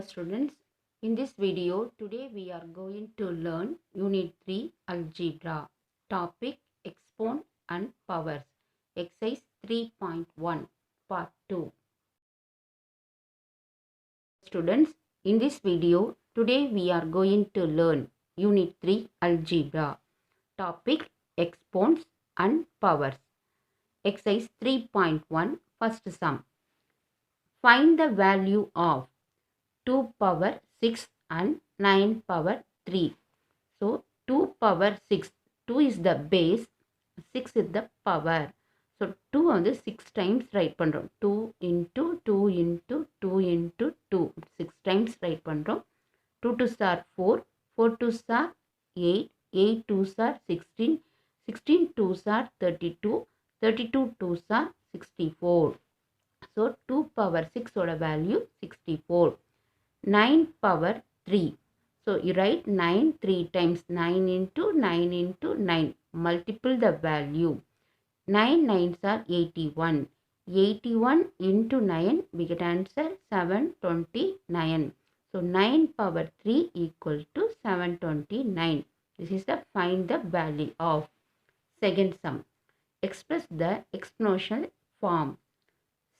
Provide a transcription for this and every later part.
students, in this video today we are going to learn Unit 3 Algebra, topic Exponent and Powers, exercise 3.1 part 2. Students, in this video today we are going to learn Unit 3 Algebra, topic Exponents and Powers, exercise 3.1 first sum. Find the value of 2 power 6 and 9 power 3. So 2 power 6, 2 is the base, 6 is the power. So 2 வந்து 6 times write பண்ணுறோம். 2 into 2 into 2 into 2, 6 times write பண்ணுறோம். 2 2s are 4, 4 2s are 8, 8 2s are 16, 16 2s are 32, 32 2s are 64. So 2 power 6 oda value 64. 9 power 3. So you write 9 3 times, 9 into 9 into 9. Multiple the value. 9 9s are 81. 81 into 9, we get answer 729. So 9 power 3 equal to 729. This is the find the value of. Second sum. Express the exponential form.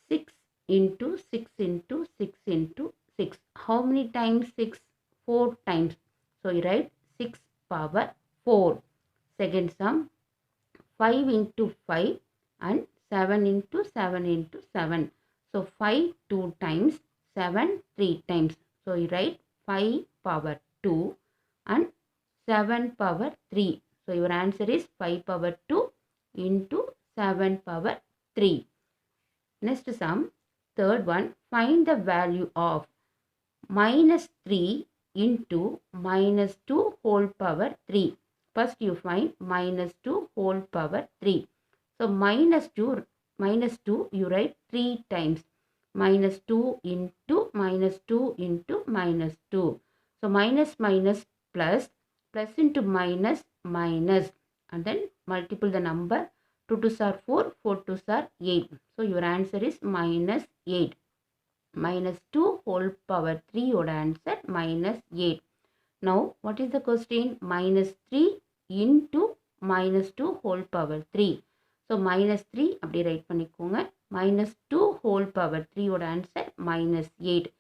6 into 6 into 6 into 6. How many times 6? 4 times. So you write 6 power 4. Second sum, 5 into 5 and 7 into 7 into 7. So 5 2 times, 7 3 times. So you write 5 power 2 and 7 power 3. So your answer is 5 power 2 into 7 power 3. Next sum, third one, find the value of minus 3 into minus 2 whole power 3. First you find minus 2 whole power 3. So minus 2 you write 3 times. Minus 2 into minus 2 into minus 2. So minus minus plus, plus into minus minus, and then multiple the number. 2 2s are 4, 4 2s are 8. So your answer is minus 8. Minus 2 whole power 3 oda answer minus 8. Now what is the question? Minus 3 into minus 2 whole power 3. So minus 3 அப்படி write பண்ணிக்கோங்க. Minus 2 whole power 3 oda answer minus 8.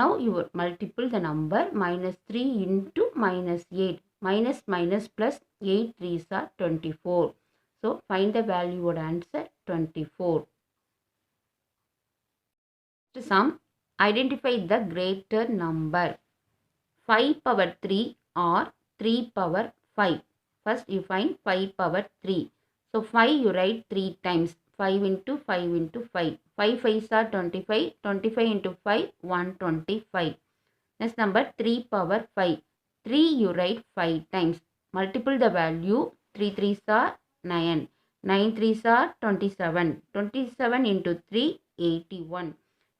Now you multiple the number. Minus 3 into minus 8. Minus minus plus 8 3s are 24. So find the value of answer 24. Sum, identify the greater number. 5 power 3 or 3 power 5. First you find 5 power 3. So 5 you write 3 times. 5 into 5 into 5. 5 5s are 25. 25 into 5, 125. Next number 3 power 5. 3 you write 5 times. Multiple the value. 3 3s are 9. 9 3s are 27. 27 into 3, 81.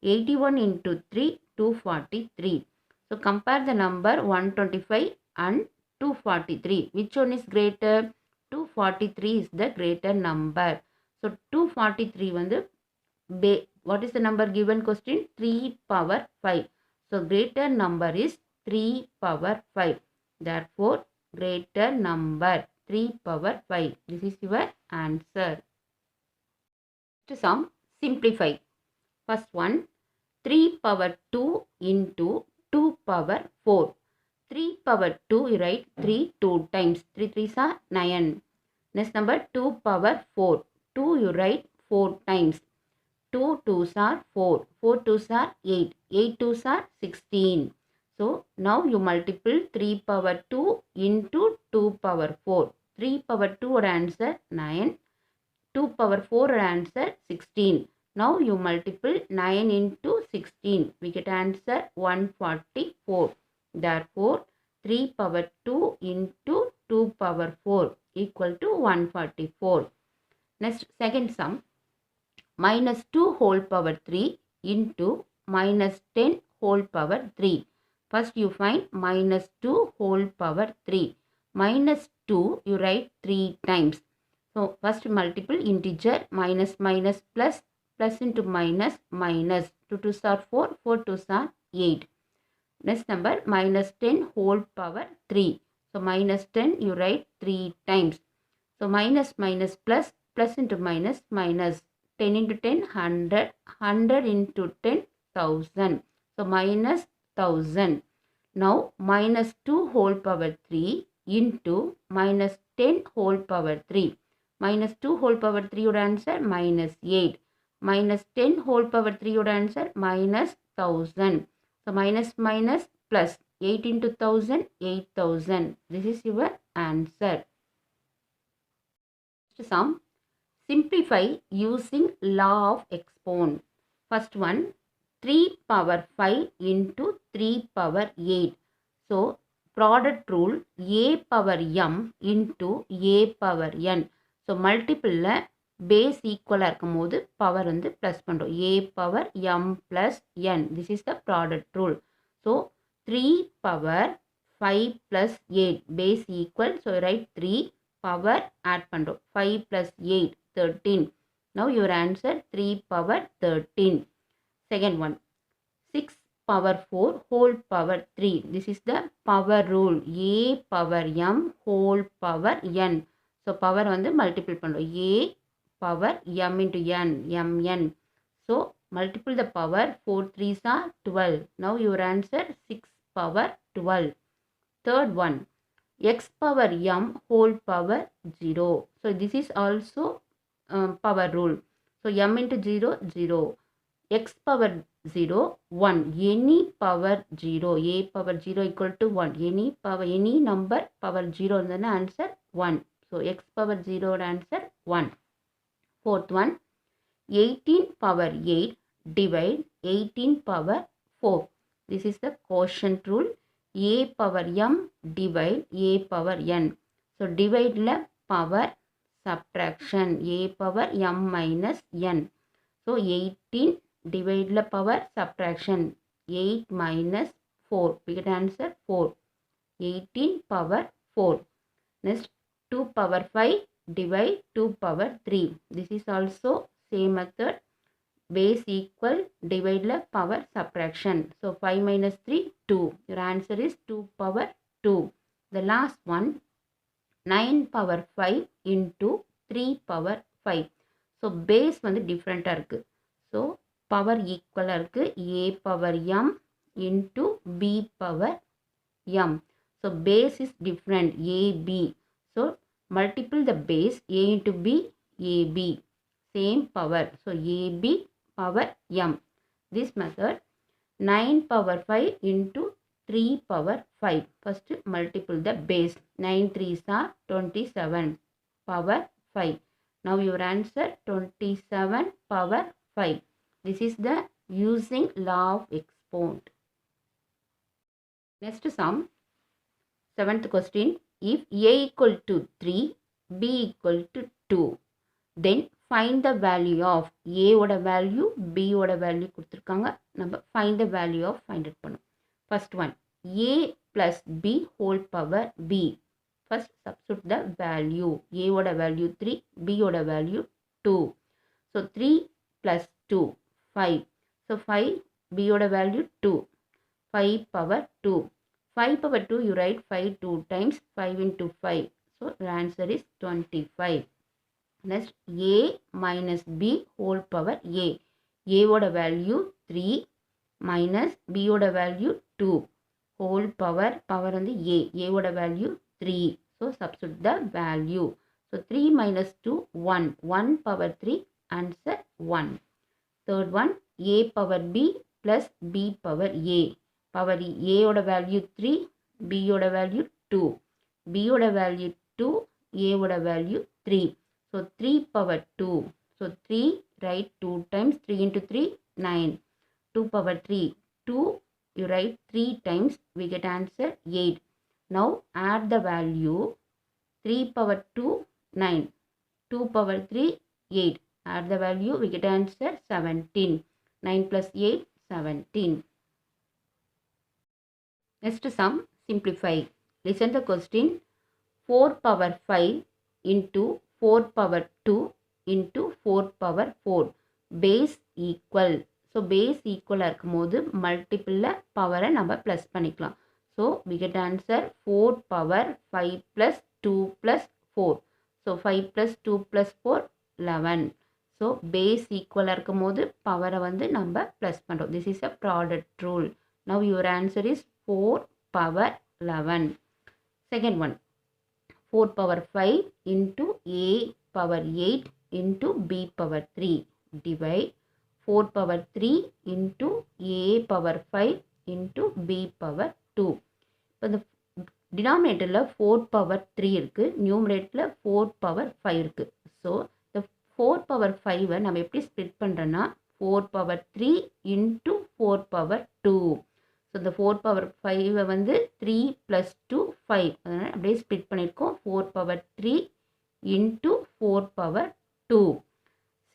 81 into 3, 243. So compare the number 125 and 243. Which one is greater? 243 is the greater number. So 243 வந்து what is the number given question? 3 power 5. So greater number is 3 power 5. Therefore greater number 3 power 5. This is your answer. To sum, simplify. First one, 3 power 2 into 2 power 4. 3 power 2 you write 3 2 times. 3 3s are 9. Next number 2 power 4. 2 you write 4 times. 2 2s are 4. 4 2s are 8. 8 2s are 16. So now you multiple 3 power 2 into 2 power 4. 3 power 2 would answer 9. 2 power 4 would answer 16. Now you multiple 9 into 16. We get answer 144. Therefore 3 power 2 into 2 power 4 equal to 144. Next second sum. Minus 2 whole power 3 into minus 10 whole power 3. First you find minus 2 whole power 3. Minus 2 you write 3 times. So first multiple integer, minus minus plus, plus into minus minus. 2 2s are 4, 4 2s are 8. Next number minus 10 whole power 3. So minus 10 you write 3 times. So minus minus plus, plus into minus minus. 10 into 10 100, 100 into 10 1000. So minus 1000. Now minus 2 whole power 3 into minus 10 whole power 3. Minus 2 whole power 3 would answer minus 8. Minus 10 whole power 3 would answer minus 1000. So minus minus plus 8 into 1000, 8000. This is your answer. Sum. Simplify using law of exponent. First one, 3 power 5 into 3 power 8. So, product rule a power m into a power n. So, multiple base equal இருக்கும்போது power வந்து plus பண்ணுறோம். a power m plus n. This is the product rule. So, 3 power 5 plus 8 base equal. So, write 3 power add பண்ணுறோம். 5 plus 8 13. Now, your answer 3 power 13. Second one, 6 power 4 whole power 3. This is the power rule. A power m whole power n. So, power வந்து multiple பண்ணுறோம். A power m into n, mn. So, multiple the power, 4 3s are 12. Now, your answer 6 power 12. Third one, x power m whole power 0. So, this is also power rule. So, m into 0, 0. X power 0, 1. Any power 0. A power 0 equal to 1. Any power, any number power 0 and then answer 1. So, x power 0 answer 1. Fourth one, 18 power 8 divide 18 power 4. This is the quotient rule. A power m divide a power n. So, divide la power subtraction. A power m minus n. So, 18 divide la power subtraction. 8 minus 4. We get answer 4. 18 power 4. Next, 2 power 5 divide 2 power 3. This is also same method. Base equal, divide la power subtraction. So, 5 minus 3, 2. Your answer is 2 power 2. The last one, 9 power 5 into 3 power 5. So, base வந்து different இருக்கு. So, power equal இருக்கு. A power m into b power m. So, base is different. A, b. So, multiple the base a into b, a, b. Same power. So, a, b power m. This method, 9 power 5 into 3 power 5. First, multiple the base. 9 3s are 27 power 5. Now, your answer 27 power 5. This is the using law of exponent. Next sum, 7th question. If a equal to 3, b equal to 2, then find the value of a oda value, b oda value கொடுத்திருக்காங்க. நம்ம find the value of find it பண்ணும். First one, a plus b whole power b. First substitute the value. A oda value 3, b oda value 2. So 3 plus 2, 5. So 5, b oda value 2. 5 power 2. 5 power 2, you write 5 2 times, 5 into 5. So, the answer is 25. Next, a minus b whole power a. A oda value 3 minus b oda value 2. Whole power on the a. A oda value 3. So, substitute the value. So, 3 minus 2, 1. 1 power 3, answer 1. Third one, a power b plus b power a. Power a oda value 3, b oda value 2. B oda value 2, a oda value 3. So 3 power 2. So 3 write 2 times, 3 into 3, 9. 2 power 3, 2 you write 3 times, we get answer 8. Now add the value, 3 power 2, 9. 2 power 3, 8. Add the value, we get answer 17. 9 plus 8, 17. Next sum, simplify. Listen the question. 4 power 5 into 4 power 2 into 4 power 4. Base equal. So base ஈக்குவலாக இருக்கும்போது மல்டிப்பிளில் பவரை நம்ம plus பண்ணிக்கலாம். So we get answer 4 power 5 plus 2 plus 4. So 5 plus 2 plus 4 11. So base ஈக்குவலாக இருக்கும்போது பவரை வந்து நம்ம ப்ளஸ் பண்ணுறோம். This is a product rule. Now your answer is 4 power 11. Second one, 4 power 5 into a power 8 into b power 3 divide 4 power 3 into a power 5 into b power 2. இப்போ இந்த டினாமினேட்டரில் 4 power 3 இருக்குது, நியூமரேட்டரில் 4 power 5 இருக்குது. ஸோ இந்த 4 power 5 நம்ம எப்படி split பண்ணுறோன்னா 4 power 3 into 4 power 2. ஸோ இந்த 4 power 5 வந்து 3 plus 2 5, அதனால் அப்படியே ஸ்ப்ளிட் பண்ணியிருக்கோம். 4 power 3 into 4 power 2.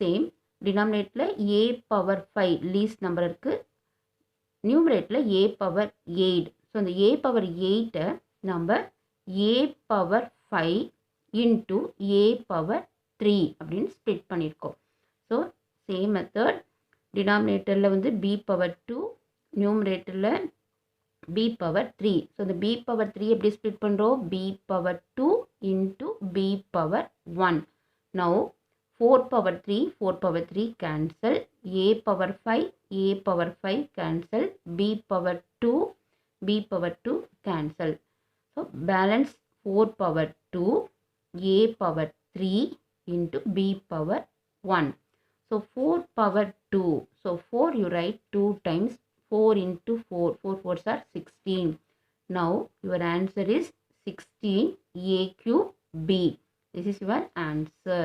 சேம் டினாமினேட்டரில் a power 5 லீஸ்ட் நம்பர் இருக்குது, நியூமரேட்டரில் a power 8. ஸோ இந்த a power 8 நம்ம a power 5 into a power 3 அப்படின்னு ஸ்ப்ளிட் பண்ணியிருக்கோம். ஸோ சேம் மெத்தட், டினாமினேட்டரில் வந்து b power 2, நியூமரேட்டரில் b power 3. ஸோ இந்த b power 3 எப்படி ஸ்ப்ளிட் பண்ணுறோம், b power 2 into b power 1. Now 4 power 3, 4 power 3 cancel, a power 5, a power 5 cancel, b power 2, b power 2 cancel. So balance 4 power 2, a power 3 into b power 1. So 4 power 2. So 4 you write 2 times, 4 into 4. 4 4s are 16. Now your answer is 16 a cube b. This is your answer.